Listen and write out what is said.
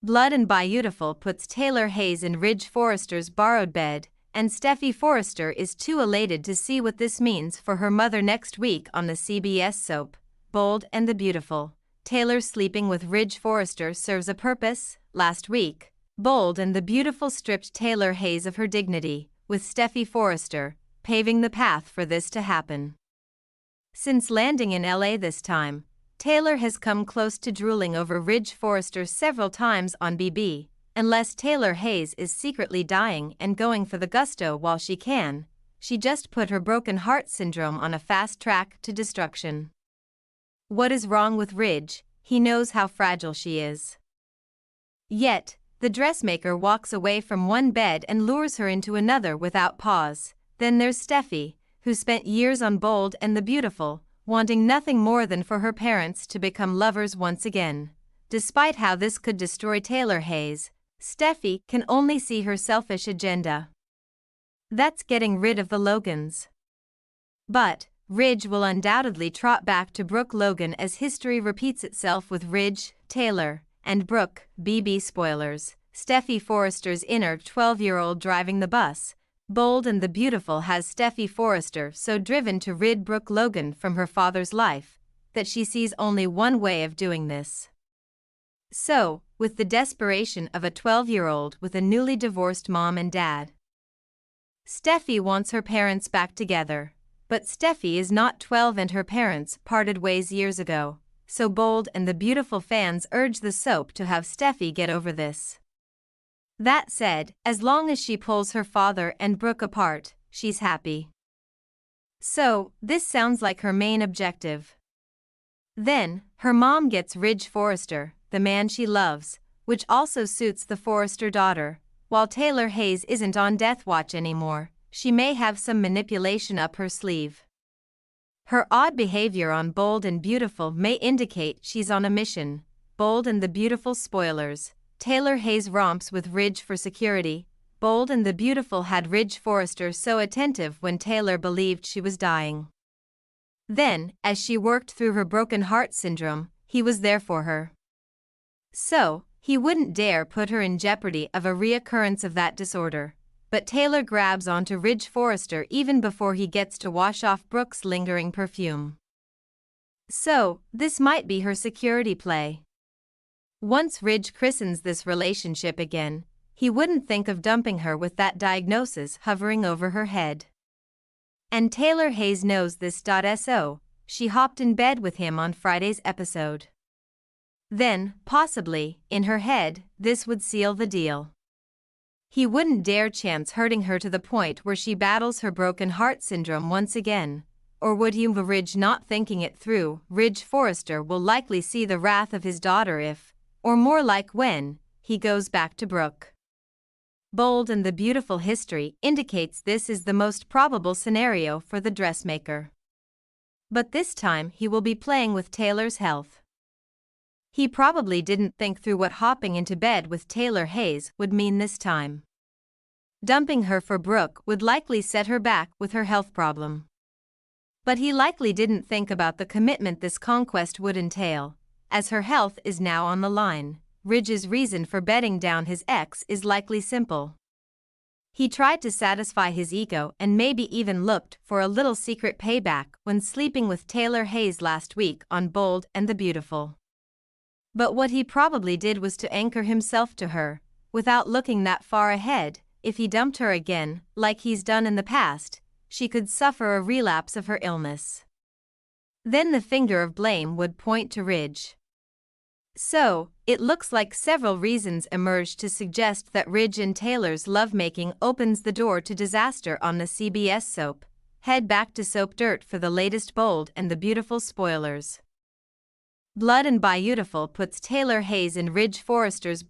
Blood and Beautiful puts Taylor Hayes in Ridge Forrester's borrowed bed, and Steffy Forrester is too elated to see what this means for her mother next week on the CBS soap, Bold and the Beautiful. Taylor sleeping with Ridge Forrester serves a purpose. Last week, Bold and the Beautiful stripped Taylor Hayes of her dignity, with Steffy Forrester paving the path for this to happen. Since landing in LA this time, Taylor has come close to drooling over Ridge Forrester several times on BB. Unless Taylor Hayes is secretly dying and going for the gusto while she can, she just put her broken heart syndrome on a fast track to destruction. What is wrong with Ridge? He knows how fragile she is. Yet, the dressmaker walks away from one bed and lures her into another without pause. Then there's Steffy, who spent years on Bold and the Beautiful, wanting nothing more than for her parents to become lovers once again. Despite how this could destroy Taylor Hayes, Steffy can only see her selfish agenda. That's getting rid of the Logans. But Ridge will undoubtedly trot back to Brooke Logan as history repeats itself with Ridge, Taylor, and Brooke, BB spoilers. Steffy Forrester's inner 12-year-old driving the bus. Bold and the Beautiful has Steffy Forrester so driven to rid Brooke Logan from her father's life that she sees only one way of doing this. So, with the desperation of a 12-year-old with a newly divorced mom and dad, Steffy wants her parents back together. But Steffy is not 12 and her parents parted ways years ago, so Bold and the Beautiful fans urge the soap to have Steffy get over this. That said, as long as she pulls her father and Brooke apart, she's happy. So, this sounds like her main objective. Then, her mom gets Ridge Forrester, the man she loves, which also suits the Forrester daughter. While Taylor Hayes isn't on death watch anymore, she may have some manipulation up her sleeve. Her odd behavior on Bold and Beautiful may indicate she's on a mission. Bold and the Beautiful spoilers. Taylor Hayes romps with Ridge for security. Bold and the Beautiful had Ridge Forrester so attentive when Taylor believed she was dying. Then, as she worked through her broken heart syndrome, he was there for her. So, he wouldn't dare put her in jeopardy of a reoccurrence of that disorder. But Taylor grabs onto Ridge Forrester even before he gets to wash off Brooke's lingering perfume. So, this might be her security play. Once Ridge christens this relationship again, he wouldn't think of dumping her with that diagnosis hovering over her head. And Taylor Hayes knows this. So, she hopped in bed with him on Friday's episode. Then, possibly, in her head, this would seal the deal. He wouldn't dare chance hurting her to the point where she battles her broken heart syndrome once again. Or would he? Ridge not thinking it through. Ridge Forrester will likely see the wrath of his daughter if, or more like when, he goes back to Brooke. Bold and the Beautiful history indicates this is the most probable scenario for the dressmaker. But this time he will be playing with Taylor's health. He probably didn't think through what hopping into bed with Taylor Hayes would mean this time. Dumping her for Brooke would likely set her back with her health problem. But he likely didn't think about the commitment this conquest would entail, as her health is now on the line. Ridge's reason for bedding down his ex is likely simple. He tried to satisfy his ego and maybe even looked for a little secret payback when sleeping with Taylor Hayes last week on Bold and the Beautiful. But what he probably did was to anchor himself to her, without looking that far ahead. If he dumped her again, like he's done in the past, she could suffer a relapse of her illness. Then the finger of blame would point to Ridge. So, it looks like several reasons emerged to suggest that Ridge and Taylor's lovemaking opens the door to disaster on the CBS soap. Head back to Soap Dirt for the latest Bold and the Beautiful spoilers. Blood and Beautiful puts Taylor Hayes in Ridge Forrester's